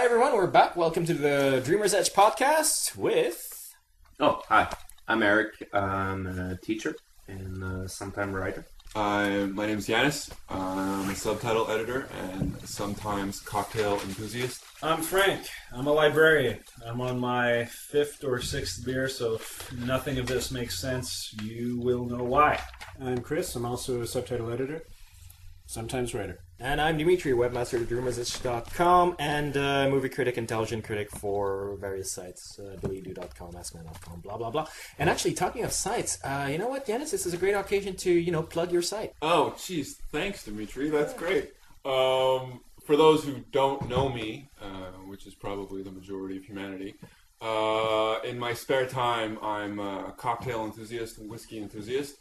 Hi everyone, we're back. Welcome to the Dreamer's Edge podcast with... Oh, hi. I'm Éric. I'm a teacher and a sometime writer. My name is Yannis. I'm a subtitle editor and sometimes cocktail enthusiast. I'm Frank. I'm a librarian. I'm on my 5th or 6th beer, so if nothing of this makes sense, you will know why. I'm Chris. I'm also a subtitle editor, sometimes writer. And I'm Dimitri, webmaster at dreamersedge.com and movie critic, intelligent critic for various sites, BillyDo.com, AskMan.com, blah, blah, blah. And actually, talking of sites, you know what, Yannis? This is a great occasion to, plug your site. Oh, geez. Thanks, Dimitri. That's great. For those who don't know me, which is probably the majority of humanity, in my spare time, I'm a cocktail enthusiast and whiskey enthusiast.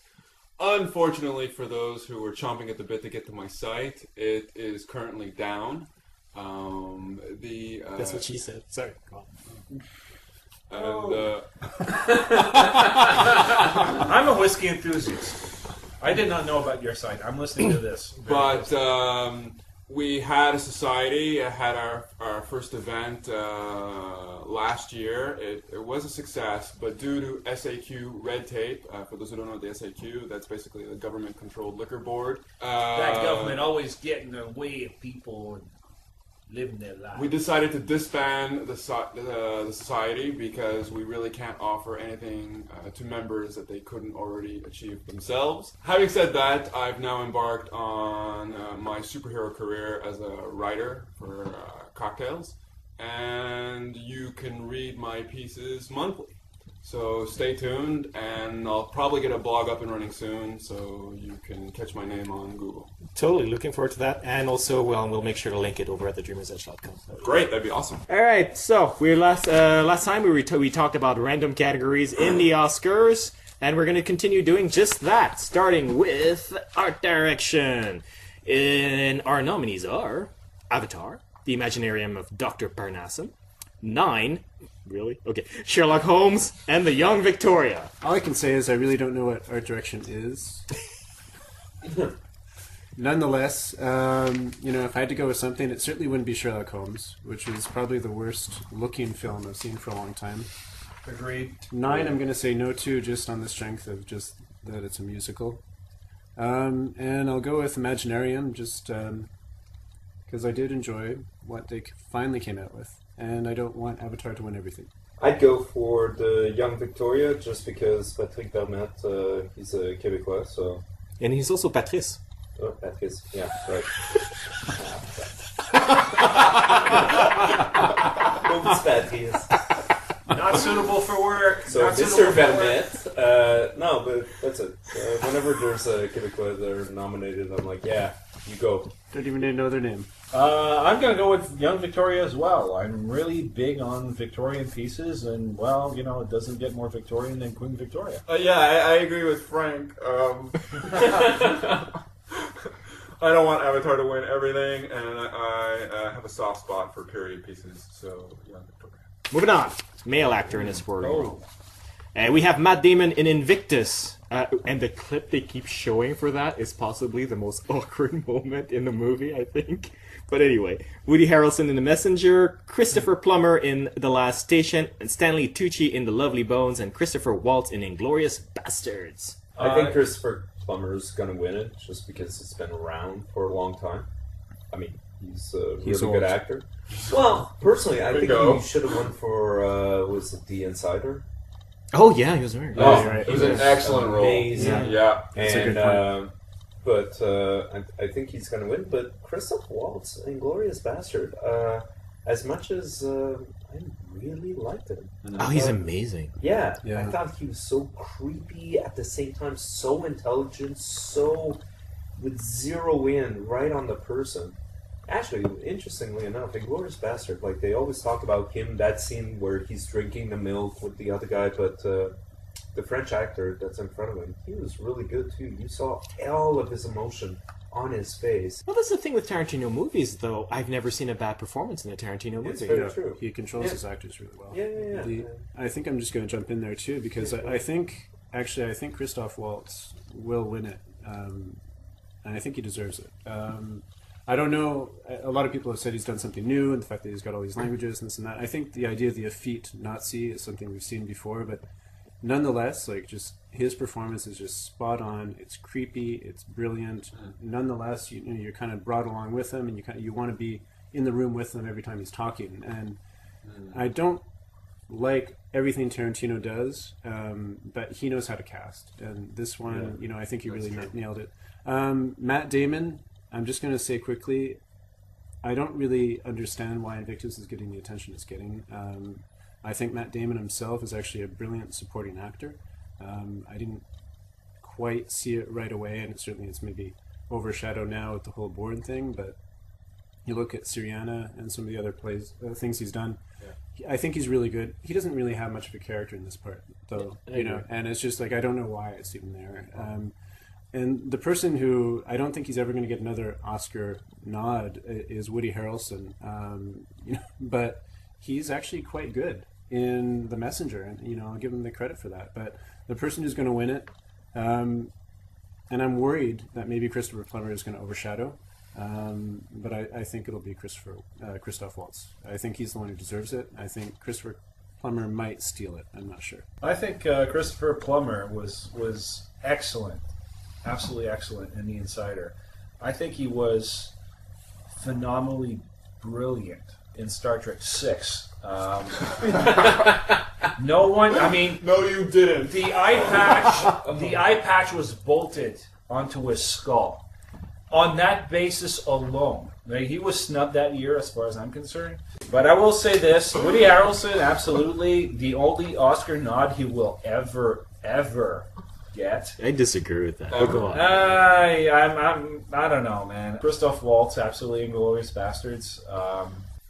Unfortunately, for those who are chomping at the bit to get to my site, it is currently down. That's what she said. Sorry, go on. I'm a whiskey enthusiast. I did not know about your site. I'm listening to this. But we had a society, had our first event last year. It was a success, but due to SAQ red tape, for those who don't know what the SAQ, that's basically the government-controlled liquor board. That government always getting in the way of people living their lives. We decided to disband the society because we really can't offer anything to members that they couldn't already achieve themselves. Having said that, I've now embarked on my superhero career as a writer for cocktails, and you can read my pieces monthly. So stay tuned, and I'll probably get a blog up and running soon, so you can catch my name on Google. Totally, looking forward to that. And also, we'll make sure to link it over at thedreamersedge.com. Great, that'd be awesome. All right, so we last time we talked about random categories in the Oscars, and we're going to continue doing just that, starting with art direction. And our nominees are Avatar, The Imaginarium of Dr. Parnassus, 9... Really? Okay. Sherlock Holmes and The Young Victoria. All I can say is I really don't know what art direction is. Nonetheless, if I had to go with something, it certainly wouldn't be Sherlock Holmes, which was probably the worst looking film I've seen for a long time. Agreed. 9, I'm going to say no to, just on the strength of just that it's a musical. And I'll go with Imaginarium, just because I did enjoy what they finally came out with. And I don't want Avatar to win everything. I'd go for The Young Victoria just because Patrick Vermette, he's a Québécois, so... And he's also Patrice. Oh, Patrice, yeah, right. Oops, Patrice. Not suitable for work. So, Mr. Vermette, no, but that's it. Whenever there's a Québécois that are nominated, I'm like, yeah, you go. Don't even know their name. I'm going to go with Young Victoria as well. I'm really big on Victorian pieces, and, well, it doesn't get more Victorian than Queen Victoria. I agree with Frank. I don't want Avatar to win everything, and I have a soft spot for period pieces, so Young Victoria. Moving on. Male actor in a supporting role. We have Matt Damon in Invictus. And the clip they keep showing for that is possibly the most awkward moment in the movie, I think. But anyway, Woody Harrelson in The Messenger, Christopher Plummer in The Last Station, and Stanley Tucci in The Lovely Bones, and Christopher Waltz in Inglourious Bastards. I think Christopher Plummer's going to win it just because it's been around for a long time. I mean, he's a really good actor. Well, personally, I think he should have won for, was it The Insider? Oh, yeah, he was very good. Right. It was an excellent role. Amazing. Yeah. That's a good point. But I think he's going to win. But Christoph Waltz, Inglourious Bastard, as much as I really liked him. He's amazing. Yeah, Yeah, I thought he was so creepy, at the same time so intelligent, so with zero in right on the person. Actually, interestingly enough, Inglourious Bastard, like they always talk about him, that scene where he's drinking the milk with the other guy, but the French actor that's in front of him, he was really good too. You saw all of his emotion on his face. Well, that's the thing with Tarantino movies, though. I've never seen a bad performance in a Tarantino movie. It's very true. He controls his actors really well. Yeah. I think I'm just going to jump in there too, because I think Christoph Waltz will win it. And I think he deserves it. I don't know. A lot of people have said he's done something new, and the fact that he's got all these languages and this and that. I think the idea of the effete Nazi is something we've seen before, but nonetheless, like, just his performance is just spot on. It's creepy. It's brilliant. Nonetheless, you're kind of brought along with him, and you want to be in the room with him every time he's talking. And I don't like everything Tarantino does, but he knows how to cast. And this one, I think he really nailed it. Matt Damon, I'm just going to say quickly, I don't really understand why Invictus is getting the attention it's getting. I think Matt Damon himself is actually a brilliant supporting actor. I didn't quite see it right away, and certainly it's maybe overshadowed now with the whole Bourne thing, but you look at Syriana and some of the other things he's done. I think he's really good. He doesn't really have much of a character in this part, though. And it's just like, I don't know why it's even there. And the person who I don't think he's ever going to get another Oscar nod is Woody Harrelson. But he's actually quite good in The Messenger, and I'll give him the credit for that. But the person who's going to win it, and I'm worried that maybe Christopher Plummer is going to overshadow. But I think it'll be Christoph Waltz. I think he's the one who deserves it. I think Christopher Plummer might steal it. I'm not sure. I think Christopher Plummer was excellent, absolutely excellent in The Insider. I think he was phenomenally brilliant in Star Trek VI. No one. I mean, No, you didn't. the eye patch was bolted onto his skull. On that basis alone, he was snubbed that year, as far as I'm concerned. But I will say this: Woody Harrelson, absolutely the only Oscar nod he will ever get. I disagree with that. Go on. I don't know, man. Christoph Waltz, absolutely Inglourious Bastards.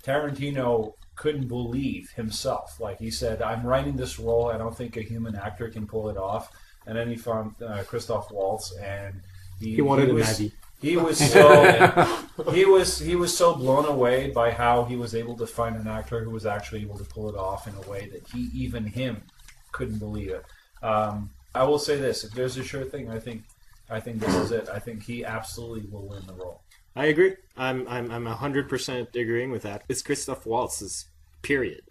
Tarantino couldn't believe himself. Like, he said, "I'm writing this role. I don't think a human actor can pull it off." And then he found Christoph Waltz, and He wanted a Maggie. He was so he was so blown away by how he was able to find an actor who was actually able to pull it off in a way that even him couldn't believe it. I will say this: if there's a sure thing, I think this is it. I think he absolutely will win the role. I agree. I'm 100% agreeing with that. It's Christoph Waltz's period.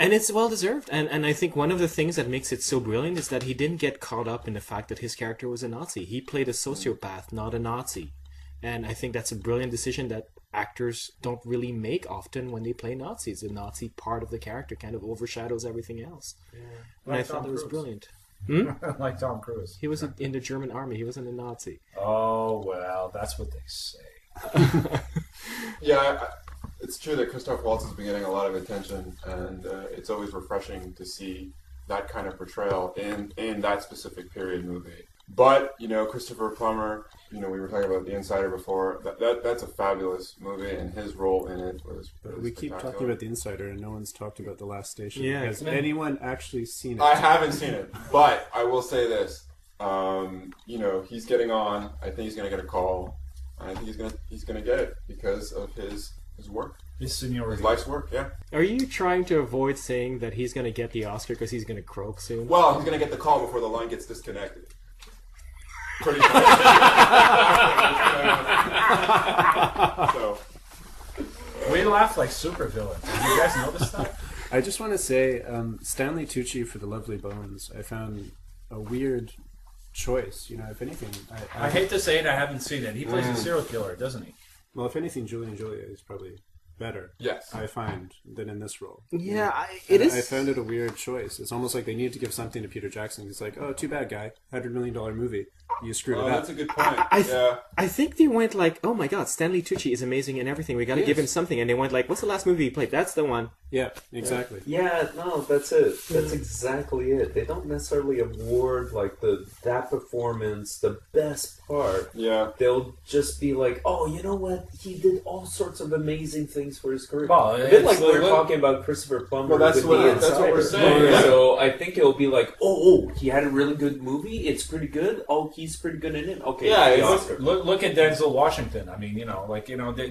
And it's well deserved. And I think one of the things that makes it so brilliant is that he didn't get caught up in the fact that his character was a Nazi. He played a sociopath, not a Nazi. And I think that's a brilliant decision that actors don't really make often when they play Nazis. The Nazi part of the character kind of overshadows everything else. Yeah. And I thought that was brilliant. Like Tom Cruise. He was in the German army. He wasn't a Nazi. Oh, well, that's what they say. Yeah, it's true that Christoph Waltz has been getting a lot of attention, and it's always refreshing to see that kind of portrayal in that specific period movie. But, Christopher Plummer, we were talking about The Insider before, that's a fabulous movie, and his role in it was we keep talking about The Insider, and no one's talked about The Last Station. Yeah. Has anyone actually seen it? I haven't seen it, but I will say this. He's getting on. I think he's going to get a call. I think he's going to get it because of his work. His seniority. His life's work, yeah. Are you trying to avoid saying that he's going to get the Oscar because he's going to croak soon? Well, he's going to get the call before the line gets disconnected. Pretty much. So. We laugh like supervillains. Did you guys notice that? I just want to say, Stanley Tucci for The Lovely Bones, I found a weird choice. If anything... I hate to say it, I haven't seen it. He plays a serial killer, doesn't he? Well, if anything, Julie and Julia is probably better. Yes. I find than in this role. Yeah, I found it a weird choice. It's almost like they needed to give something to Peter Jackson. He's like, oh, too bad, guy. $100 million movie. You screwed it up. That's a good point. I think they went like, oh my god, Stanley Tucci is amazing and everything. We got to give him something. And they went like, what's the last movie he played? That's the one. Yeah, exactly. Yeah, no, that's it. That's exactly it. They don't necessarily award like that performance, the best part. Yeah. They'll just be like, oh, you know what? He did all sorts of amazing things for his career. Well, a bit like we're talking about Christopher Plummer. Well, that's what we're saying. Yeah. So I think it'll be like, oh, he had a really good movie. It's pretty good. Oh, he's pretty good in it. Okay. Yeah. Look at Denzel Washington. I mean,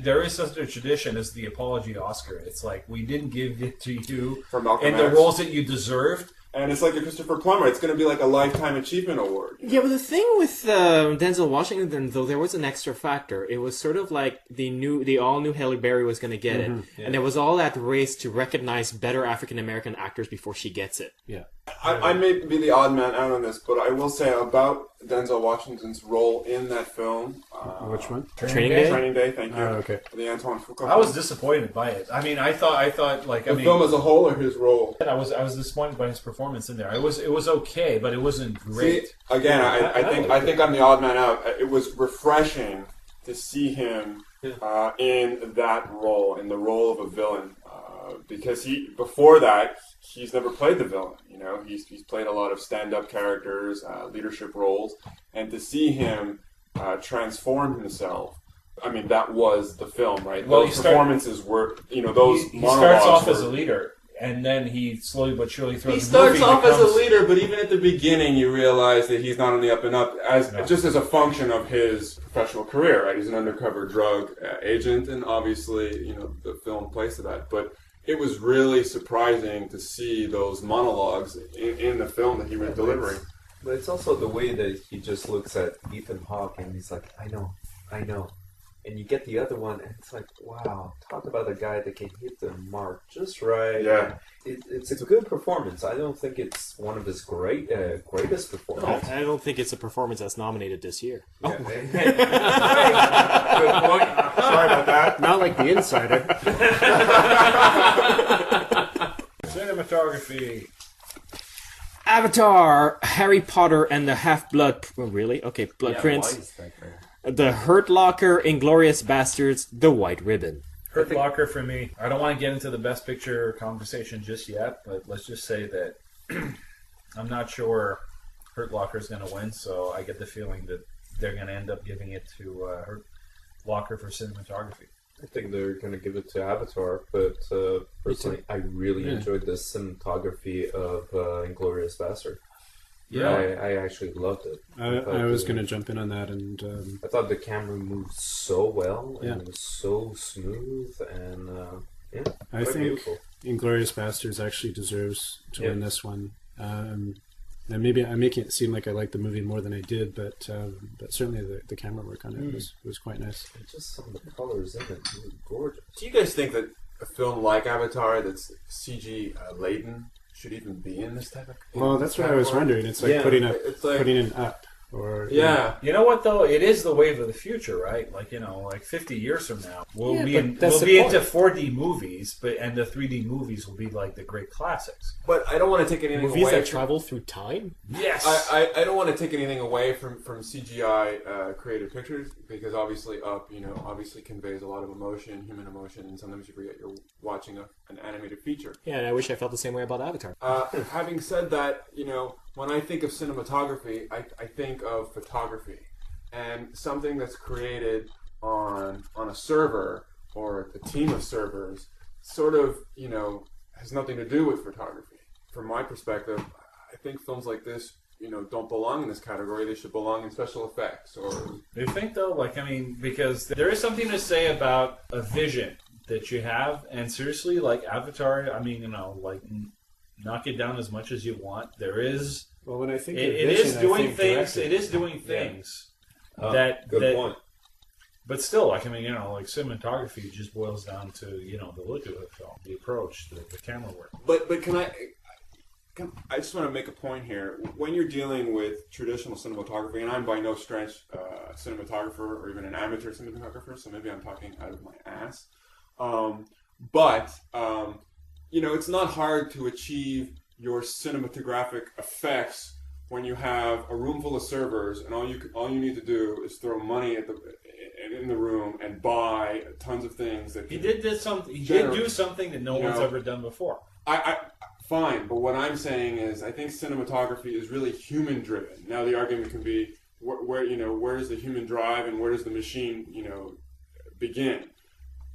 there is such a tradition as the apology Oscar. It's like, we didn't give it to you For Malcolm in the X. roles that you deserved. And it's like a Christopher Plummer. It's going to be like a Lifetime Achievement Award. Yeah, but the thing with Denzel Washington, though, there was an extra factor. It was sort of like they all knew Halle Berry was going to get it, and there was all that race to recognize better African American actors before she gets it. Yeah. I may be the odd man out on this, but I will say about Denzel Washington's role in that film. Which one? Training Day? Training Day, thank you. Okay. The Antoine Fuqua. I was disappointed by it. I mean, I thought like The film as a whole or his role? I was disappointed by his performance in there. It was okay, but it wasn't great. See, again, I think I'm the odd man out. It was refreshing to see him in that role, in the role of a villain, because before that he's never played the villain. You know, he's played a lot of stand-up characters, leadership roles, and to see him transform himself. I mean, that was the film, right? Well, those performances were, those he monologues starts off were, as a leader, and then he slowly but surely throws. He starts off as a leader, but even at the beginning, you realize that he's not on the up and up, just as a function of his professional career, right? He's an undercover drug agent, and obviously, the film plays to that. But it was really surprising to see those monologues in the film that he was delivering. But it's also the way that he just looks at Ethan Hawke and he's like, I know. And you get the other one, and it's like, wow, talk about a guy that can hit the mark just right. Yeah. It's a good performance. I don't think it's one of his greatest performances. I don't think it's a performance that's nominated this year. Yeah. Good point. Sorry about that. Not like The Insider. Cinematography. Avatar, Harry Potter and the Half-Blood... Oh, really? Okay, Blood Prince. The Hurt Locker, Inglourious Bastards, The White Ribbon. Hurt Locker for me. I don't want to get into the Best Picture conversation just yet, but let's just say that I'm not sure Hurt Locker is going to win, so I get the feeling that they're going to end up giving it to Hurt Locker for cinematography. I think they're going to give it to Avatar, but personally, I really enjoyed the cinematography of Inglourious Bastard. Yeah, I actually loved it. I was going to jump in on that, and I thought the camera moved so well, and Yeah. it was so smooth, and I quite think beautiful. Inglourious Basterds actually deserves to Yeah. win this one. And maybe I'm making it seem like I like the movie more than I did, but certainly the camera work on it was quite nice. And just some of the colors in it were gorgeous. Do you guys think that a film like Avatar that's CG laden should even be in this type of? Well, that's what I was wondering. It's like Yeah, putting it's like- it up, or Yeah. You know what though? It is the wave of the future, right? Like like 50 years from now, we'll Yeah, be but that's we'll the be point. into 4D movies, and the 3D movies will be like the great classics. But I don't want to take anything Movies away that from... travel through time? Yes. I don't want to take anything away from CGI created pictures, because obviously obviously conveys a lot of emotion, human emotion, and sometimes you forget you're watching an animated feature. Yeah, and I wish I felt the same way about Avatar. Having said that, when I think of cinematography, I think of photography, and something that's created on a server or a team of servers sort of has nothing to do with photography. From my perspective, I think films like this don't belong in this category. They should belong in special effects or. Do you think though? Because there is something to say about a vision that you have, and seriously, like Avatar. Knock it down as much as you want. There is. well, when I think It of vision, is I doing think things. directing. It is doing things Good point. But still, cinematography just boils down to the look of the film, the approach, the camera work. But I just want to make a point here. When you're dealing with traditional cinematography, and I'm by no stretch a cinematographer or even an amateur cinematographer, so maybe I'm talking out of my ass. It's not hard to achieve your cinematographic effects when you have a room full of servers, and all you need to do is throw money in the room and buy tons of things that He did something. He General- did do something that no one's ever done before. Fine, but what I'm saying is, I think cinematography is really human driven. Now the argument can be where does the human drive and where does the machine begin?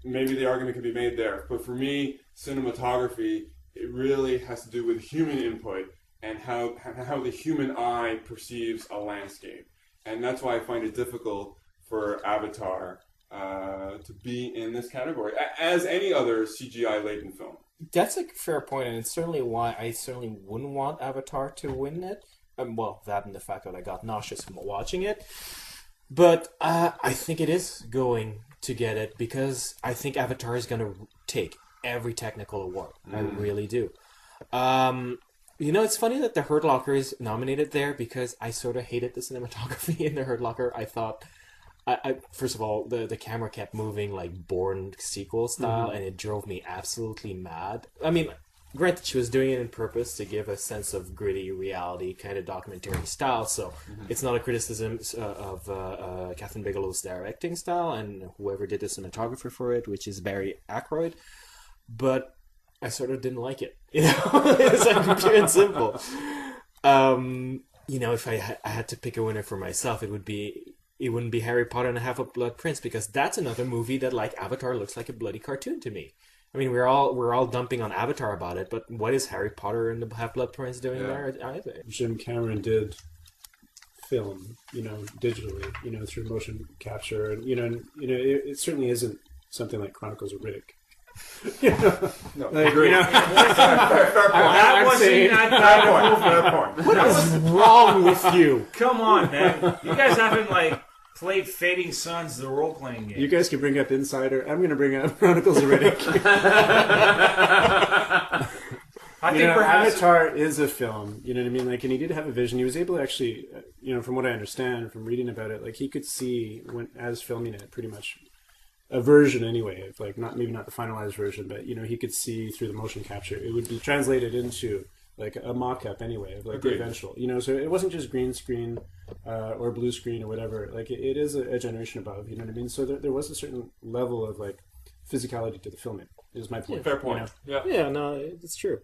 Maybe the argument can be made there, but for me, cinematography, it really has to do with human input and how the human eye perceives a landscape, and that's why I find it difficult for Avatar to be in this category, as any other CGI laden film. That's a fair point, and it's certainly why I certainly wouldn't want Avatar to win it. Well, that and the fact that I got nauseous from watching it. But I think it is going to get it because I think Avatar is going to take every technical award. I really do. It's funny that The Hurt Locker is nominated there because I sort of hated the cinematography in The Hurt Locker. I thought, first of all, the camera kept moving like Bourne sequel style, and it drove me absolutely mad. I mean, granted, she was doing it on purpose to give a sense of gritty reality, kind of documentary style, so it's not a criticism of Catherine Bigelow's directing style and whoever did the cinematographer for it, which is Barry Ackroyd, but I sort of didn't like it. It's like pure and simple. If I had to pick a winner for myself, it wouldn't be Harry Potter and the Half-Blood Prince, because that's another movie that, like Avatar, looks like a bloody cartoon to me. I mean, we're all dumping on Avatar about it, but what is Harry Potter and the Half-Blood Prince doing there either? Jim Cameron did film, digitally, through motion capture, and it certainly isn't something like Chronicles of Riddick. No, Like, agree. Fair point. That wasn't saying- Fair point. What is wrong with you? Come on, man. You guys haven't, played Fading Suns, the role-playing game. You guys can bring up Insider. I'm going to bring up Chronicles of Riddick. I think perhaps... Avatar is a film, you know what I mean? And he did have a vision. He was able to actually, from what I understand from reading about it, he could see, as filming it, pretty much a version anyway, of maybe not the finalized version, but, he could see through the motion capture. It would be translated into a mock-up anyway of the eventual, so it wasn't just green screen or blue screen or whatever. It is a generation above, you know what I mean? So there was a certain level of physicality to the filming, is my point. Fair point. Yeah, no, it's true.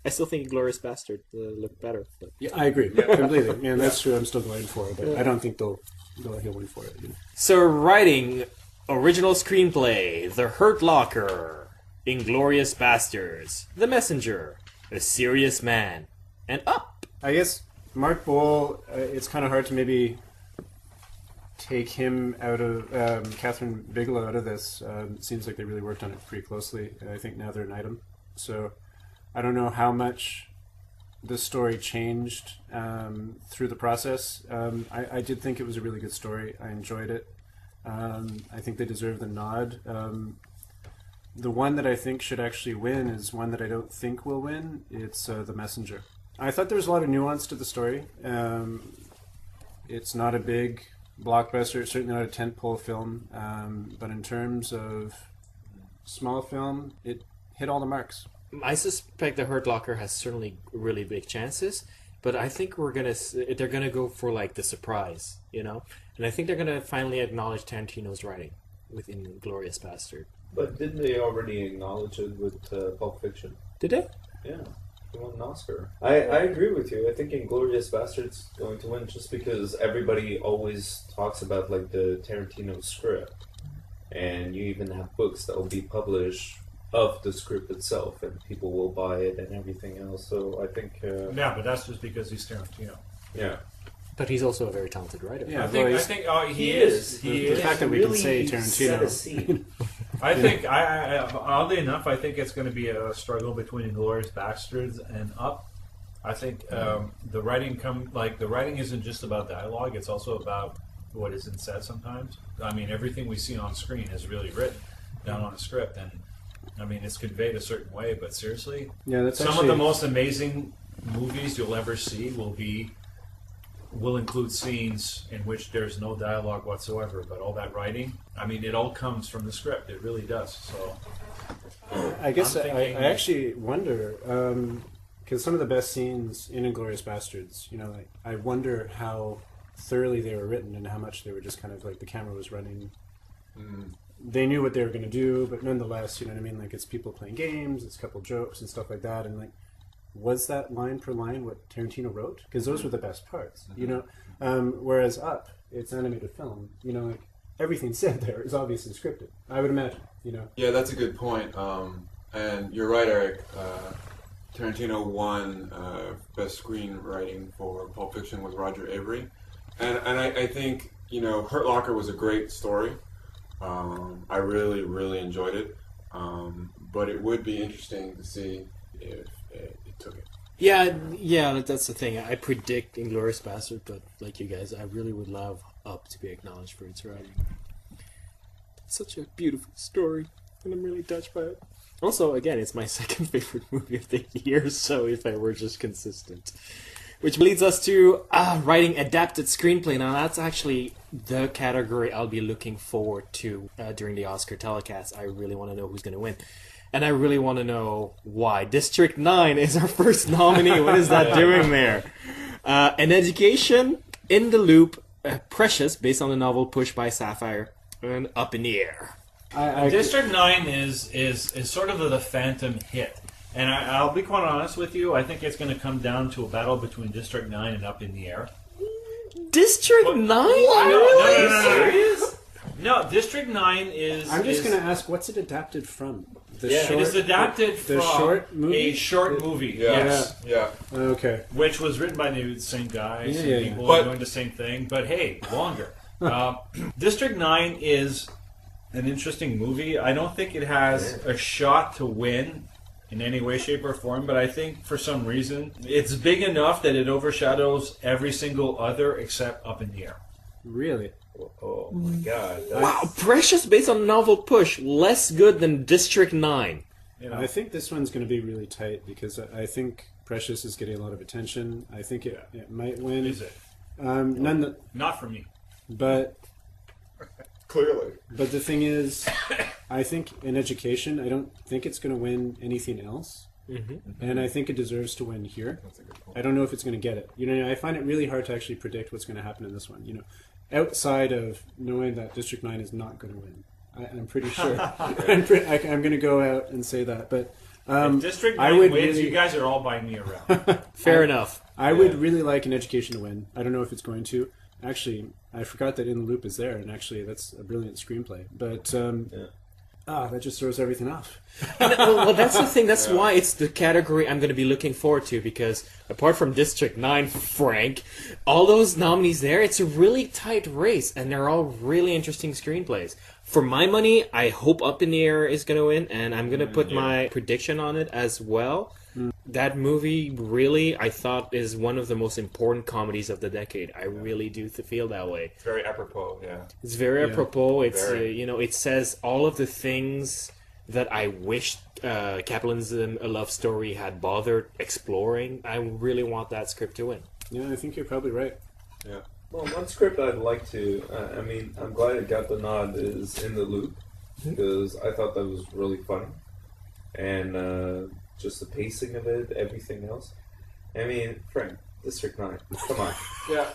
I still think Glorious Bastard looked better. But. Yeah, I agree completely. And that's true. I'm still going for it, but I don't think he'll win for it. So, writing original screenplay: The Hurt Locker, Inglourious Bastards, The Messenger, A Serious Man, and Up. I guess Mark Bowl. It's kind of hard to maybe take him out of Catherine Bigelow out of this. It seems like they really worked on it pretty closely. I think now they're an item. So I don't know how much the story changed through the process. I did think it was a really good story. I enjoyed it. I think they deserve the nod. The one that I think should actually win is one that I don't think will win. It's The Messenger. I thought there was a lot of nuance to the story. It's not a big blockbuster. It's certainly not a tentpole film. But in terms of small film, it hit all the marks. I suspect The Hurt Locker has certainly really big chances, but I think they're gonna go for the surprise, and I think they're gonna finally acknowledge Tarantino's writing within Inglourious Bastard. But didn't they already acknowledge it with Pulp Fiction? Did they? Yeah, he won an Oscar. I agree with you. I think Inglourious Bastard's going to win just because everybody always talks about the Tarantino script, and you even have books that will be published of the script itself, and people will buy it and everything else. So I think... Yeah, but that's just because he's Tarantino. Yeah. But he's also a very talented writer. Yeah, I think he is. The fact that we can say Tarantino. I think, oddly enough, I think it's going to be a struggle between Inglourious Bastards and Up. I think the writing isn't just about dialogue; it's also about what isn't said sometimes. I mean, everything we see on screen is really written down on a script, and I mean, it's conveyed a certain way. But seriously, some of the most amazing movies you'll ever see will include scenes in which there's no dialogue whatsoever, but all that writing, I mean, it all comes from the script. It really does. So, I guess I actually wonder, because some of the best scenes in Inglourious Bastards, I wonder how thoroughly they were written and how much they were just kind of the camera was running. They knew what they were going to do, but nonetheless, you know what I mean? It's people playing games, it's a couple jokes and stuff like that, and was that line per line what Tarantino wrote? Because those were the best parts, whereas Up, it's animated film, everything said there is obviously scripted, I would imagine, Yeah, that's a good point. And you're right, Eric. Tarantino won Best Screenwriting for Pulp Fiction with Roger Avery. And I think, Hurt Locker was a great story. I really, really enjoyed it. But it would be interesting to see if it took it. Yeah, that's the thing. I predict Inglourious Bastard, but like you guys, I really would love Up to be acknowledged for its writing. It's such a beautiful story, and I'm really touched by it. Also, again, it's my second favorite movie of the year, so if I were just consistent. Which leads us to writing adapted screenplay. Now, that's actually the category I'll be looking forward to during the Oscar telecast. I really want to know who's going to win. And I really want to know why. District 9 is our first nominee. What is that doing there? An Education, In the Loop, Precious, based on the novel Push by Sapphire, and Up in the Air. District 9 is sort of the phantom hit. And I'll be quite honest with you, I think it's going to come down to a battle between District 9 and Up in the Air. District 9? No, No, District 9 is... I'm just going to ask, what's it adapted from? It is adapted from short movie? a short movie. Yes. Yeah. Okay. Which was written by the same guy, people But- doing the same thing, but hey, longer. District 9 is an interesting movie. I don't think it has a shot to win in any way, shape, or form, but I think for some reason it's big enough that it overshadows every single other except Up in the Air. Really? Oh my god. Wow, Precious, based on the novel Push, less good than District 9. You know? I think this one's going to be really tight because I think Precious is getting a lot of attention. I think it might win. Is it? Not for me. But Clearly. the thing is, I think in Education, I don't think it's going to win anything else. And I think it deserves to win here. That's a good point. I don't know if it's going to get it. You know, I find it really hard to actually predict what's going to happen in this one. You know, outside of knowing that District 9 is not going to win, I'm pretty sure. I'm going to go out and say that. But If District 9 I would wins, really- you guys are all buying me around. Fair enough. I would really like an Education to win. I don't know if it's going to. Actually, I forgot that In the Loop is there, and actually that's a brilliant screenplay. But that just throws everything off. Well, that's the thing. That's why it's the category I'm going to be looking forward to, because apart from District 9, Frank, all those nominees there, it's a really tight race, and they're all really interesting screenplays. For my money, I hope Up in the Air is going to win, and I'm going to put my prediction on it as well. That movie really, I thought, is one of the most important comedies of the decade. I really do feel that way. It's very apropos, yeah. It's very apropos. It's Very. it says all of the things that I wish Capitalism: A Love Story had bothered exploring. I really want that script to win. Yeah, I think you're probably right. Yeah. Well, one script I'd like to, I'm glad it got the nod, is In the Loop, because I thought that was really funny. And just the pacing of it, everything else. I mean, Frank, District 9, come on. Yeah.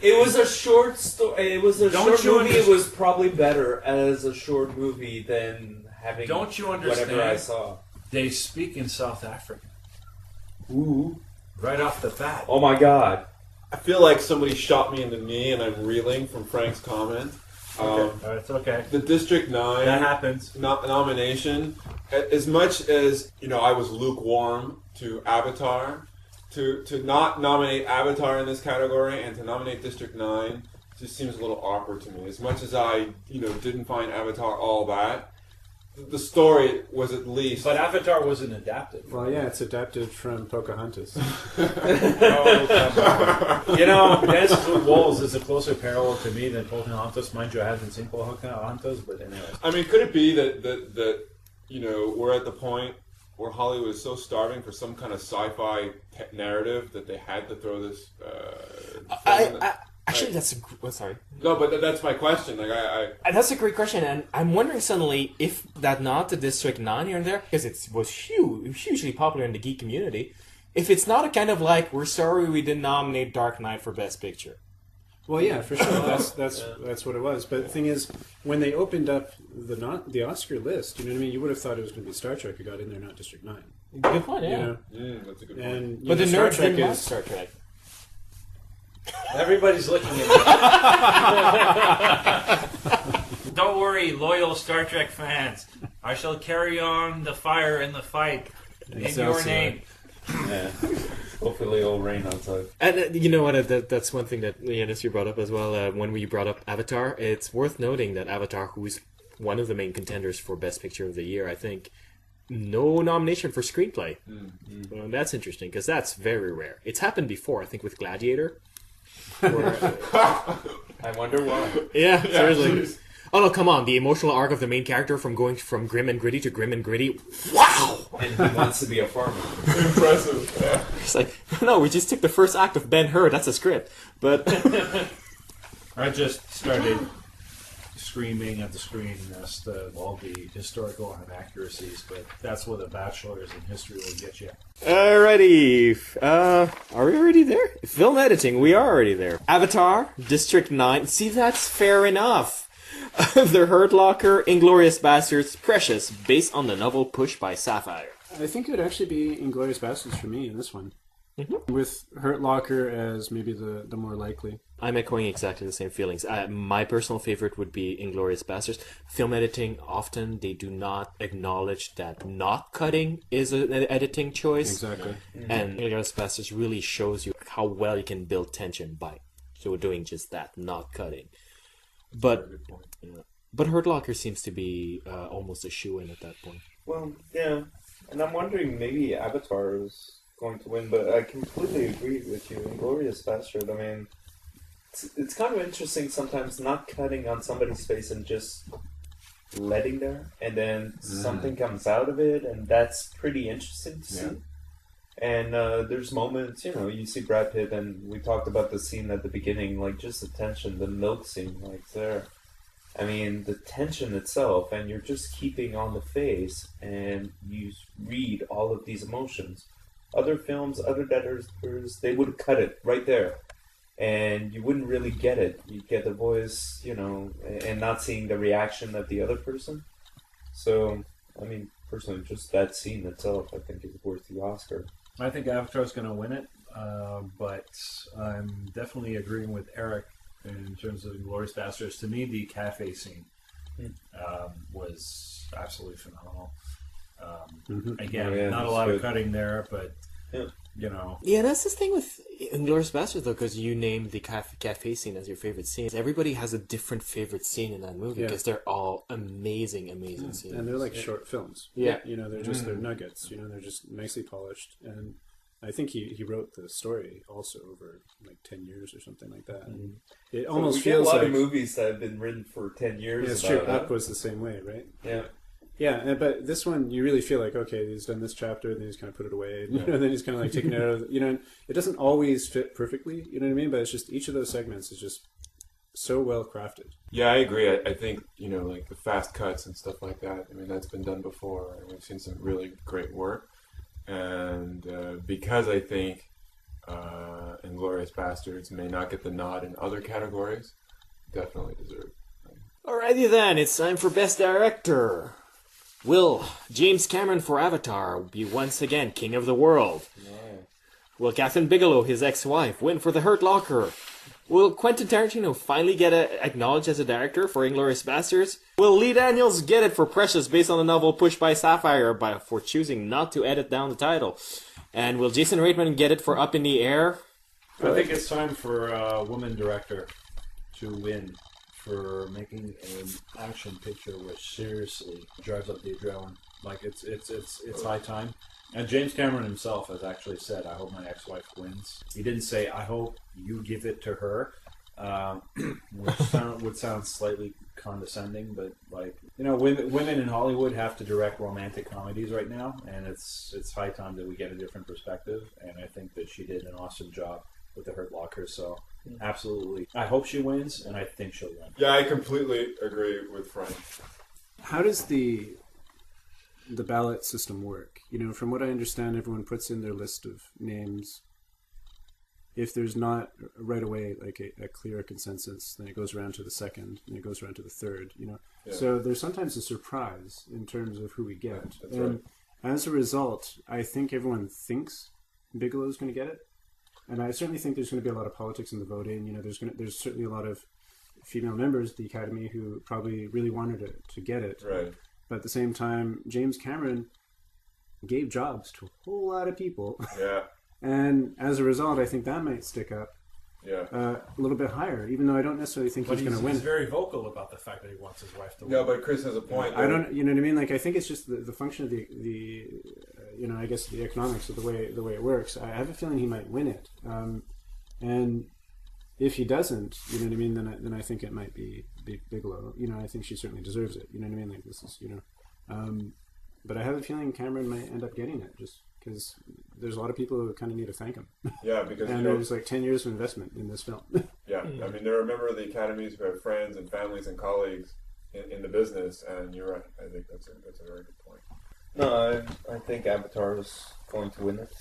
It was a short story. It was a Don't short you movie. It was probably better as a short movie than having Don't you whatever I understand? saw. They speak in South African. Ooh. Right off the bat. Oh my god. I feel like somebody shot me in the knee and I'm reeling from Frank's comment. It's okay. The District 9 That happens. nomination, as much as, I was lukewarm to Avatar, to not nominate Avatar in this category and to nominate District 9 just seems a little awkward to me. As much as I, didn't find Avatar all that, the story was at least... But Avatar wasn't adapted. Well, yeah, it's adapted from Pocahontas. Oh, come on. Dances with Wolves is a closer parallel to me than Pocahontas. Mind you, I haven't seen Pocahontas, but anyways. I mean, could it be that we're at the point where Hollywood is so starving for some kind of sci-fi narrative that they had to throw this... Actually, that's sorry. No, but that's my question. That's a great question, and I'm wondering suddenly if that not the District 9 here and there, because it was hugely popular in the geek community, if it's not a kind of like, we're sorry we didn't nominate Dark Knight for Best Picture. Well, yeah, for sure. That's what it was. But the thing is, when they opened up the Oscar list, you would have thought it was going to be Star Trek who got in there, not District 9. Good point, yeah. that's a good point. And But the Star nerds Trek didn't like is Star Trek. Everybody's looking at me. Don't worry, loyal Star Trek fans. I shall carry on the fire and the fight in your name. Yeah. Hopefully it'll rain outside. And you know what? That's one thing that Yannis, you brought up as well. When we brought up Avatar, it's worth noting that Avatar, who's one of the main contenders for Best Picture of the year, I think, no nomination for screenplay. Well, that's interesting because that's very rare. It's happened before, I think, with Gladiator. I wonder why. Yeah, seriously. Jeez. Oh no, come on! The emotional arc of the main character from going from grim and gritty to grim and gritty. Wow! And he wants to be a farmer. Impressive. Yeah. It's like, no, we just took the first act of Ben-Hur. That's a script. But I just started screaming at the screen as to all the historical inaccuracies, but that's what a bachelor's in history will get you. alrighty, are we already there? Film editing, we are already there. Avatar, District 9. See, that's fair enough. The Hurt Locker, Inglourious Basterds, Precious, based on the novel Push by Sapphire. I think it would actually be Inglourious Basterds for me in this one. With Hurt Locker as maybe the more likely. I'm echoing exactly the same feelings. My personal favorite would be Inglourious Basterds. Film editing, often they do not acknowledge that not cutting is an editing choice. Exactly. And Inglourious Basterds really shows you how well you can build tension by doing just that, not cutting. But Hurt Locker seems to be almost a shoo-in at that point. Well, yeah. And I'm wondering maybe Avatar is going to win, but I completely agree with you. Inglourious Bastard, I mean, it's kind of interesting sometimes not cutting on somebody's face and just letting there, and then something comes out of it, and that's pretty interesting to see. And there's moments, you see Brad Pitt, and we talked about the scene at the beginning, like just the tension, the milk scene, like there. I mean, the tension itself, and you're just keeping on the face, and you read all of these emotions. Other films, other directors, they would cut it right there, and you wouldn't really get it. You'd get the voice, and not seeing the reaction of the other person. So, I mean, personally, just that scene itself, I think, is worth the Oscar. I think Avatar's going to win it, but I'm definitely agreeing with Éric in terms of Inglourious Basterds. To me, the cafe scene was absolutely phenomenal. Again, not a lot of cutting there, but Yeah, that's the thing with Inglourious Basterds, though, because you named the cafe scene as your favorite scene. Everybody has a different favorite scene in that movie because they're all amazing scenes. And they're like short films. Yeah. They're just they're nuggets. They're just nicely polished. And I think he wrote the story also over like 10 years or something like that. And it almost we get feels a lot like of movies that have been written for 10 years. Yeah, it's about true. Up was the same way, right? Yeah. Yeah, but this one, you really feel like, okay, he's done this chapter, then he's kind of put it away, and then he's kind of like taken it out of, and it doesn't always fit perfectly, you know what I mean? But it's just, each of those segments is just so well crafted. Yeah, I agree. I think, like the fast cuts and stuff like that, I mean, that's been done before, and we've seen some really great work. And because I think Inglourious Basterds may not get the nod in other categories, definitely deserve. Alrighty then, it's time for Best Director. Will James Cameron for Avatar be once again King of the World? No. Will Catherine Bigelow, his ex-wife, win for The Hurt Locker? Will Quentin Tarantino finally get acknowledged as a director for Inglourious Basterds? Will Lee Daniels get it for Precious based on the novel Push by Sapphire for choosing not to edit down the title? And will Jason Reitman get it for Up in the Air? I think it's time for a woman director to win for making an action picture which seriously drives up the adrenaline. Like it's high time. And James Cameron himself has actually said, "I hope my ex-wife wins." He didn't say, "I hope you give it to her," which would sound slightly condescending. But women in Hollywood have to direct romantic comedies right now, and it's high time that we get a different perspective. And I think that she did an awesome job with The Hurt Locker. So absolutely, I hope she wins, and I think she'll win. Yeah, I completely agree with Frank. How does the ballot system work? From what I understand, everyone puts in their list of names. If there's not right away like a clear consensus, then it goes around to the second, and it goes around to the third. Yeah. So there's sometimes a surprise in terms of who we get. That's and as a result, I think everyone thinks Bigelow's going to get it. And I certainly think there's going to be a lot of politics in the voting. There's certainly a lot of female members of the Academy who probably really wanted to get it. Right. But at the same time, James Cameron gave jobs to a whole lot of people. Yeah. And as a result, I think that might stick up. a little bit higher, even though I don't necessarily think he's going to win. He's very vocal about the fact that he wants his wife to win. No, but Chris has a point. I don't, you know what I mean? Like, I think it's just the function of the you know, I guess the economics of the way it works. I have a feeling he might win it, and if he doesn't, you know what I mean? Then I think it might be Bigelow. You know, I think she certainly deserves it. You know what I mean? Like, this is, you know, but I have a feeling Cameron might end up getting it just because there's a lot of people who kind of need to thank him. Yeah, because and there's like 10 years of investment in this film. Yeah, I mean, there are members of the academies who have friends and families and colleagues in the business, and you're right. I think that's a very good point. No, I think Avatar is going to win it.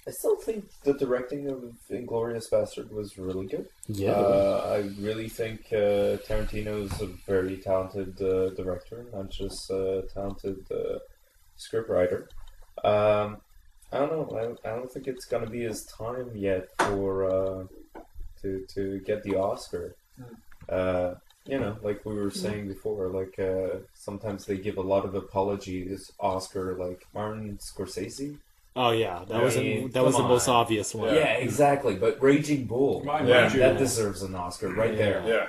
I still think the directing of Inglourious Bastard was really good. Yeah. I really think Tarantino is a very talented director, not just a talented scriptwriter. I don't know. I don't think it's going to be his time yet for to get the Oscar. You know, like we were saying before, like sometimes they give a lot of apologies Oscar, like Martin Scorsese. Oh yeah, that was the most obvious one. Yeah, exactly. But Raging Bull, that deserves an Oscar right there. Yeah.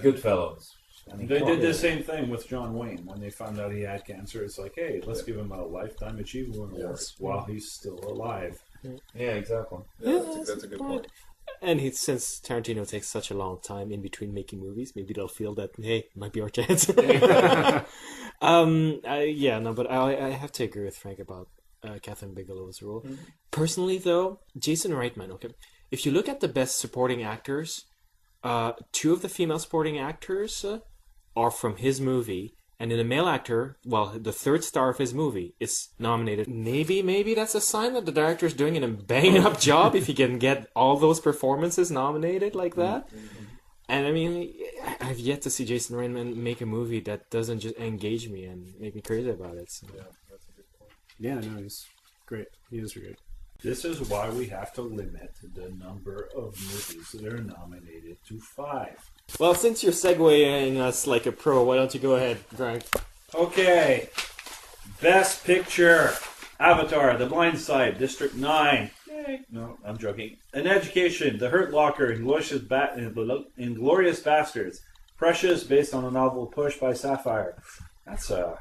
Goodfellas. I mean, They did the same thing with John Wayne when they found out he had cancer. It's like, hey, let's give him a lifetime achievement award while he's still alive. Yeah, exactly. Yeah, that's a good point. And since Tarantino takes such a long time in between making movies, maybe they'll feel that, hey, might be our chance. But I have to agree with Frank about Catherine Bigelow's role. Mm-hmm. Personally, though, Jason Reitman. Okay, if you look at the best supporting actors, two of the female supporting actors are from his movie, and in a male actor, well, the third star of his movie is nominated. Maybe that's a sign that the director's doing a banging up job if he can get all those performances nominated like that. Mm-hmm. And I mean, I've yet to see Jason Reitman make a movie that doesn't just engage me and make me crazy about it. So. Yeah, that's a good point. Yeah, no, he's great. He is great. This is why we have to limit the number of movies that are nominated to 5. Well, since you're segueing us like a pro, why don't you go ahead, Frank? Okay. Best Picture. Avatar, The Blind Side, District 9. Yay. No, I'm joking. An Education, The Hurt Locker, Inglourious Bastards. Precious, based on the novel Push by Sapphire. That's a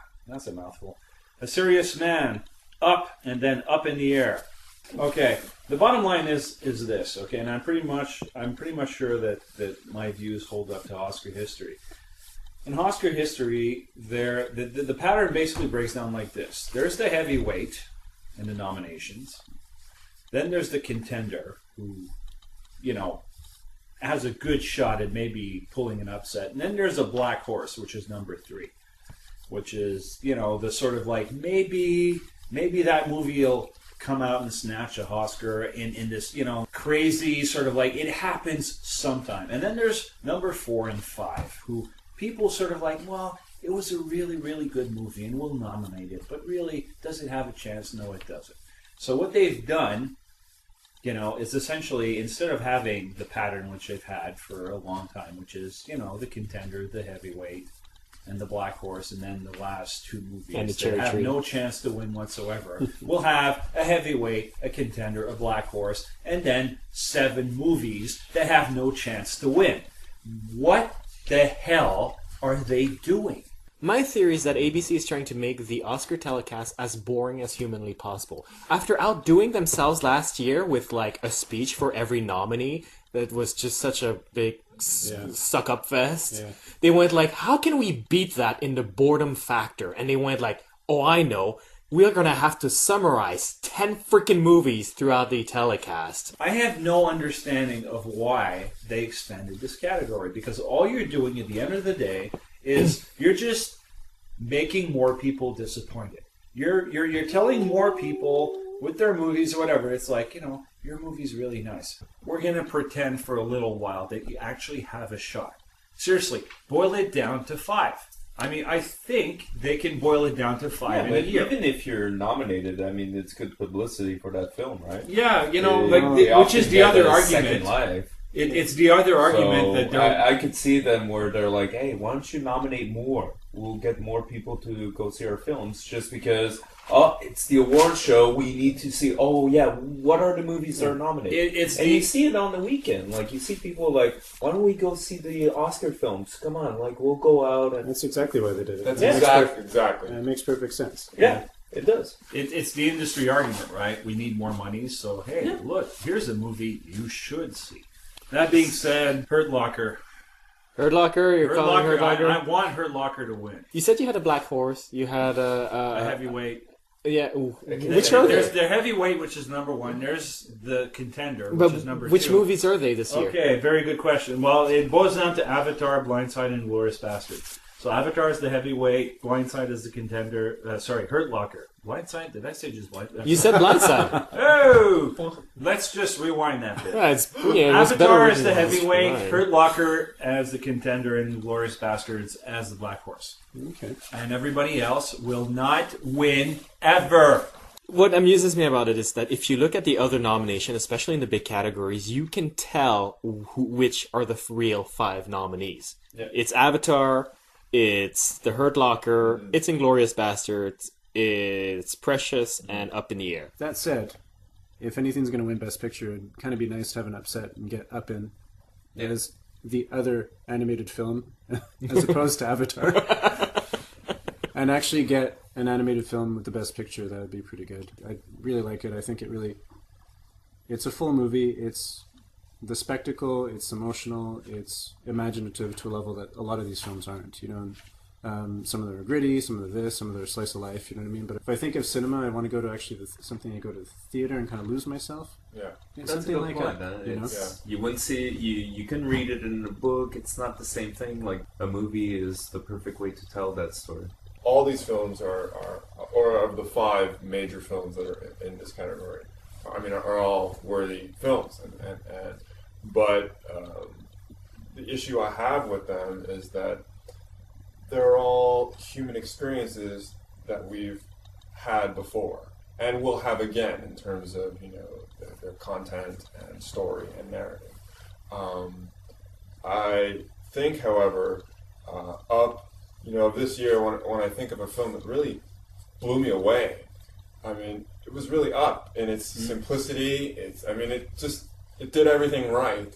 mouthful. A Serious Man, Up, and then Up in the Air. Okay, the bottom line is this, okay, and I'm pretty much sure that my views hold up to Oscar history. In Oscar history, the pattern basically breaks down like this. There's the heavyweight in the nominations. Then there's the contender who, you know, has a good shot at maybe pulling an upset. And then there's a black horse, which is number 3, which is, you know, the sort of like maybe that movie will come out and snatch a Oscar in this, you know, crazy sort of like, it happens sometime. And then there's number 4 and 5, who people sort of like, well, it was a really, really good movie and we'll nominate it, but really, does it have a chance? No, it doesn't. So what they've done, you know, is essentially, instead of having the pattern which they've had for a long time, which is, you know, the contender, the heavyweight, and the black horse, and then the last 2 movies that have no chance to win whatsoever. We'll have a heavyweight, a contender, a black horse, and then 7 movies that have no chance to win. What the hell are they doing? My theory is that ABC is trying to make the Oscar telecast as boring as humanly possible. After outdoing themselves last year with like a speech for every nominee that was just such a big suck-up fest, they went like, how can we beat that in the boredom factor? And they went like, oh, I know. We're going to have to summarize 10 freaking movies throughout the telecast. I have no understanding of why they expanded this category, because all you're doing at the end of the day is you're just making more people disappointed. You're telling more people with their movies or whatever, it's like, you know, your movie's really nice. We're going to pretend for a little while that you actually have a shot. Seriously, boil it down to 5. I mean, I think they can boil it down to 5 in a year. Even if you're nominated, I mean, it's good publicity for that film, right? Yeah, you know, which is the other argument. Life. It's the other argument that they're... I could see them where they're like, hey, why don't you nominate more? We'll get more people to go see our films just because, it's the award show. We need to see, what are the movies that are nominated? You see it on the weekend. Like, you see people like, why don't we go see the Oscar films? Come on, like, we'll go out. And That's exactly why they did it. That's exactly. It makes perfect sense. Yeah, it does. It's the industry argument, right? We need more money, so hey, look, here's a movie you should see. That being said, Hurt Locker. Hurt Locker? You're calling Hurt Locker? I want Hurt Locker to win. You said you had a black horse. You had a heavyweight. Yeah. Which are There's they? the heavyweight, which is number one. There's the contender, which is number two. Which movies are they this year? Okay, very good question. Well, it boils down to Avatar, Blindside, and Glorious Bastards. So Avatar is the heavyweight, Blindside is the contender. Hurt Locker. Blindside? Did I say just Blindside? You said Blindside. Oh! Let's just rewind that bit. Yeah, it was Avatar better is the heavyweight, tonight. Hurt Locker as the contender, and Glorious Bastards as the black horse. Okay. And everybody else will not win ever. What amuses me about it is that if you look at the other nomination, especially in the big categories, you can tell which are the real 5 nominees. Yeah. It's Avatar, it's The Hurt Locker, it's Inglourious Bastards, it's Precious, and Up in the Air. That said, if anything's going to win Best Picture, it'd kind of be nice to have an upset and get Up in as the other animated film as opposed to Avatar. And actually get an animated film with the Best Picture. That would be pretty good. I really like it. I think it's a full movie. It's the spectacle, it's emotional, it's imaginative to a level that a lot of these films aren't, you know. Some of them are gritty, some of them are this, some of them are slice of life, you know what I mean? But if I think of cinema, I want to go to actually something I go to the theater and kind of lose myself. Yeah. That's Something a good like point. that, you know? You wouldn't see it, you can read it in a book. It's not the same thing. Like, a movie is the perfect way to tell that story. All these films are of the 5 major films that are in this category, I mean, are all worthy films. But the issue I have with them is that they're all human experiences that we've had before and will have again in terms of, you know, their content and story and narrative. I think, however, this year when I think of a film that really blew me away, I mean, it was really Up in its simplicity. It did everything right.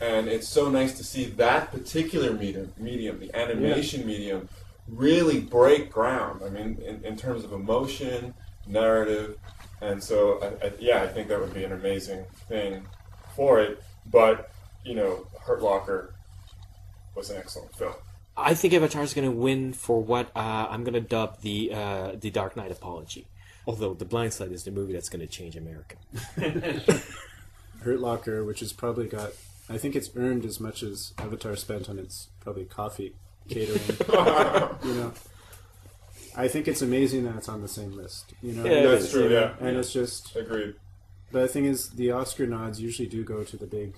And it's so nice to see that particular medium, the animation medium, really break ground. I mean, in terms of emotion, narrative, and so I think that would be an amazing thing for it. But you know, Hurt Locker was an excellent film. I think Avatar is going to win for what I'm going to dub the Dark Knight apology. Although The Blind Side is the movie that's going to change America. Hurt Locker, which has probably got, I think it's earned as much as Avatar spent on its probably coffee catering. You know, I think it's amazing that it's on the same list. You know, Yeah, that's true. Yeah, and it's just agreed. But the thing is, the Oscar nods usually do go to the big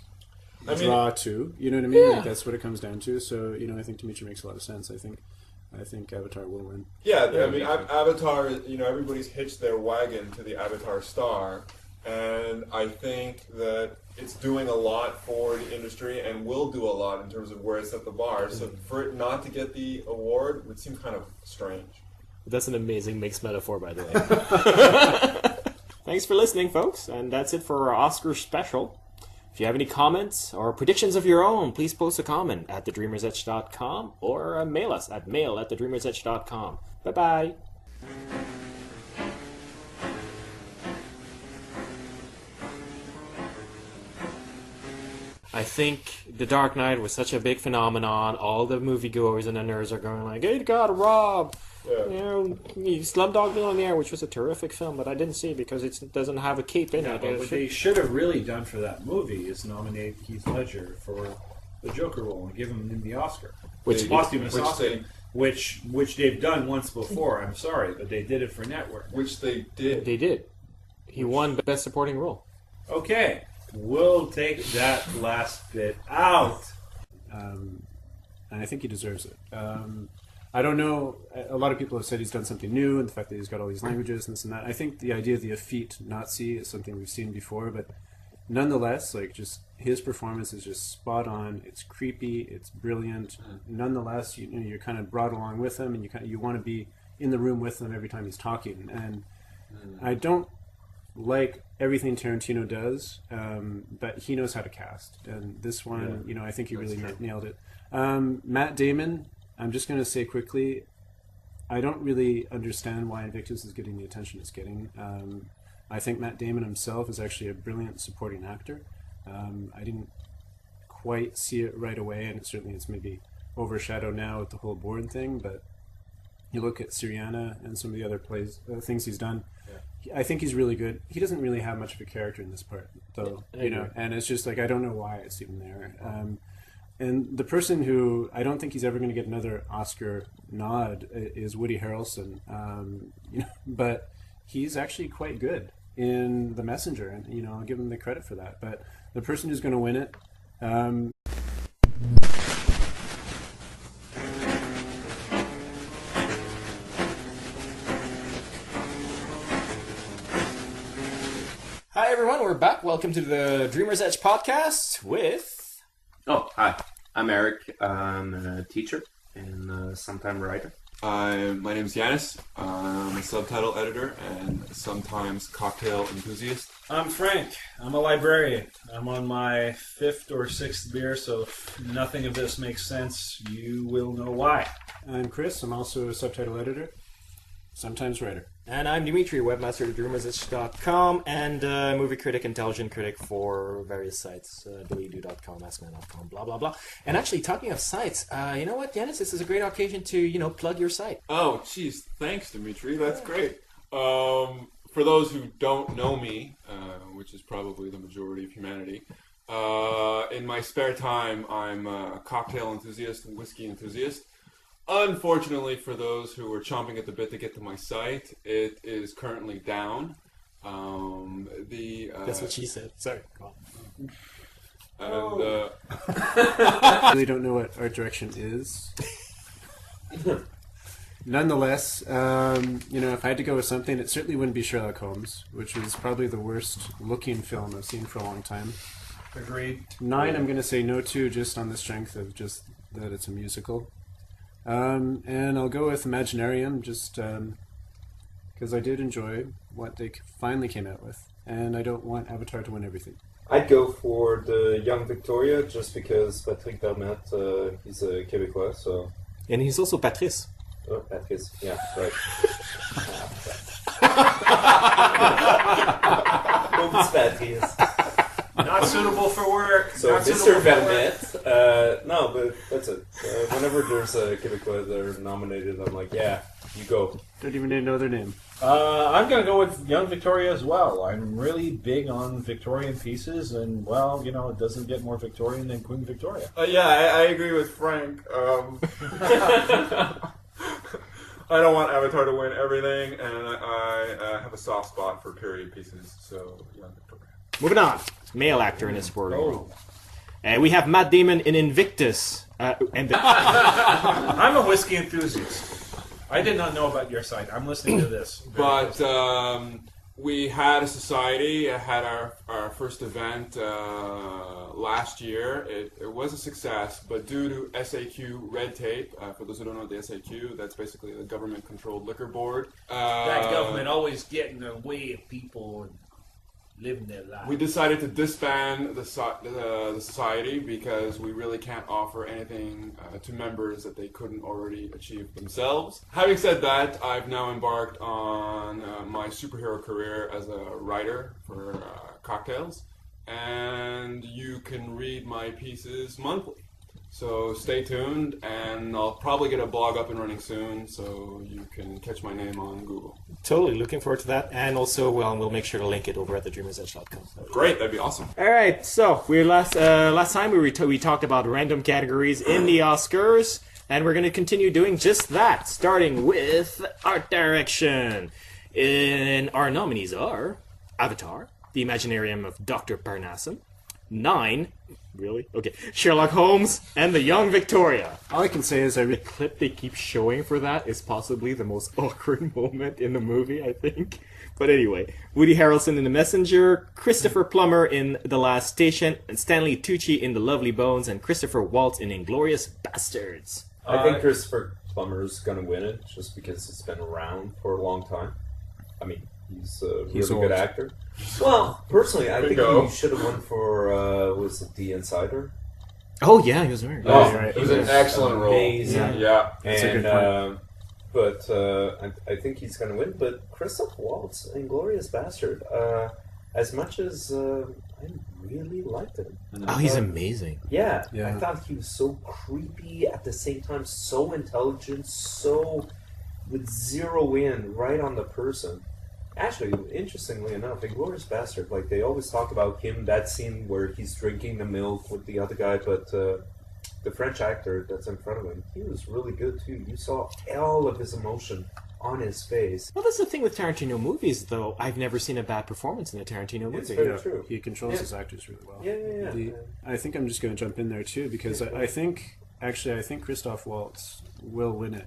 I mean, draw too. You know what I mean? Yeah. Like, that's what it comes down to. So you know, I think Dimitri makes a lot of sense. I think Avatar will win. Yeah, I mean, Avatar, you know, everybody's hitched their wagon to the Avatar star, and I think that it's doing a lot for the industry and will do a lot in terms of where it's at the bar. So for it not to get the award would seem kind of strange. That's an amazing mixed metaphor, by the way. Thanks for listening, folks, and that's it for our Oscar special. If you have any comments or predictions of your own, please post a comment at thedreamersedge.com or mail us at mail@thedreamersedge.com. Bye-bye. I think The Dark Knight was such a big phenomenon. All the moviegoers and the nerds are going like, "It got robbed." Yeah. You know, Slumdog Millionaire, which was a terrific film, but I didn't see it because it doesn't have a cape in Yeah, it. but what they should have really done for that movie is nominate Heath Ledger for the Joker role and give him the Oscar. Which- posthumous which Oscar, they- which they've done once before. I'm sorry, but they did it for network. Which they did. They did. He won Best Supporting Role. Okay, we'll take that last bit out. And I think he deserves it. I don't know. A lot of people have said he's done something new, and the fact that he's got all these languages and this and that. I think the idea of the effete Nazi is something we've seen before, but nonetheless, like, just his performance is just spot on. It's creepy. It's brilliant. Nonetheless, you're kind of brought along with him, and you want to be in the room with him every time he's talking. And I don't like everything Tarantino does, but he knows how to cast. And this one, I think he really nailed it. Matt Damon, I'm just going to say quickly, I don't really understand why Invictus is getting the attention it's getting. I think Matt Damon himself is actually a brilliant supporting actor. I didn't quite see it right away, and it's maybe overshadowed now with the whole Bourne thing, but you look at Syriana and some of the other things he's done, I think he's really good. He doesn't really have much of a character in this part, though, and it's just like, I don't know why it's even there. And the person who I don't think he's ever going to get another Oscar nod is Woody Harrelson, but he's actually quite good in The Messenger, and I'll give him the credit for that. But the person who's going to win it, Hi everyone, we're back. Welcome to the Dreamer's Edge podcast with... Oh, hi. I'm Éric. I'm a teacher and sometime writer. My name's Yannis. I'm a subtitle editor and sometimes cocktail enthusiast. I'm Frank. I'm a librarian. I'm on my 5th or 6th beer, so if nothing of this makes sense, you will know why. I'm Chris. I'm also a subtitle editor, sometimes writer. And I'm Dimitri, webmaster at dreamersitch.com and movie critic, intelligent critic for various sites, deledo.com, askman.com, blah, blah, blah. And actually, talking of sites, you know what, Yannis, this is a great occasion to, plug your site. Oh, geez. Thanks, Dimitri. That's great. For those who don't know me, which is probably the majority of humanity, in my spare time, I'm a cocktail enthusiast and whiskey enthusiast. Unfortunately, for those who are chomping at the bit to get to my site, it is currently down. That's what she said. Sorry, go on. And I really don't know what art direction is. Nonetheless, if I had to go with something, it certainly wouldn't be Sherlock Holmes, which was probably the worst looking film I've seen for a long time. Agreed. 9, I'm going to say no to, just on the strength of just that it's a musical. And I'll go with Imaginarium, just because I did enjoy what they finally came out with, and I don't want Avatar to win everything. I'd go for the Young Victoria just because Patrick Vermette, he's a Québécois, so... And he's also Patrice. Oh, Patrice, yeah, right. Oops, Patrice. Not suitable for work. So, Not Mr. suitable for work. Vermette, no, but that's it. Whenever there's a Québécois that are nominated, I'm like, yeah, you go. Don't even know their name. I'm going to go with Young Victoria as well. I'm really big on Victorian pieces, and, it doesn't get more Victorian than Queen Victoria. yeah, I agree with Frank. I don't want Avatar to win everything, and I have a soft spot for period pieces, so Young Victoria. Moving on. Male actor in this world. We have Matt Damon in Invictus. I'm a whiskey enthusiast. I did not know about your site. I'm listening to this. But we had a society, had our first event last year. It was a success, but due to SAQ red tape, for those who don't know the SAQ, that's basically the government-controlled liquor board. That government always getting in the way of people and living their lives. We decided to disband the society because we really can't offer anything to members that they couldn't already achieve themselves. Having said that, I've now embarked on my superhero career as a writer for cocktails, and you can read my pieces monthly. So stay tuned, and I'll probably get a blog up and running soon, so you can catch my name on Google. Totally looking forward to that, and also we'll make sure to link it over at thedreamersedge.com. Great, that'd be awesome. All right, so we last time we talked about random categories in the Oscars, and we're going to continue doing just that, starting with art direction. And our nominees are Avatar, The Imaginarium of Dr. Parnassus, 9, really? Okay, Sherlock Holmes, and The Young Victoria. All I can say is The clip they keep showing for that is possibly the most awkward moment in the movie, I think. But anyway, Woody Harrelson in The Messenger, Christopher Plummer in The Last Station, and Stanley Tucci in The Lovely Bones, and Christopher Waltz in Inglourious Bastards. I think Christopher Plummer's going to win it just because he's been around for a long time. I mean, he's a really old. good actor. Well, personally, I think Bingo. he should have won for, was it The Insider? Oh yeah, he was very good. Oh, right. it was an excellent role. Amazing. Yeah. That's a And, good but I think he's going to win. But Christoph Waltz, Inglourious Bastard, as much as I really liked him. Oh, he's amazing. Yeah, Yeah. I thought he was so creepy at the same time, so intelligent, so with zero in right on the person. Actually, interestingly enough, Inglourious Bastard, like they always talk about him, that scene where he's drinking the milk with the other guy, but the French actor that's in front of him, he was really good too. You saw all of his emotion on his face. Well, that's the thing with Tarantino movies, though. I've never seen a bad performance in a Tarantino It's movie. very true. He controls Yeah. his actors really well. Yeah. I think I'm just going to jump in there too because I think Christoph Waltz will win it.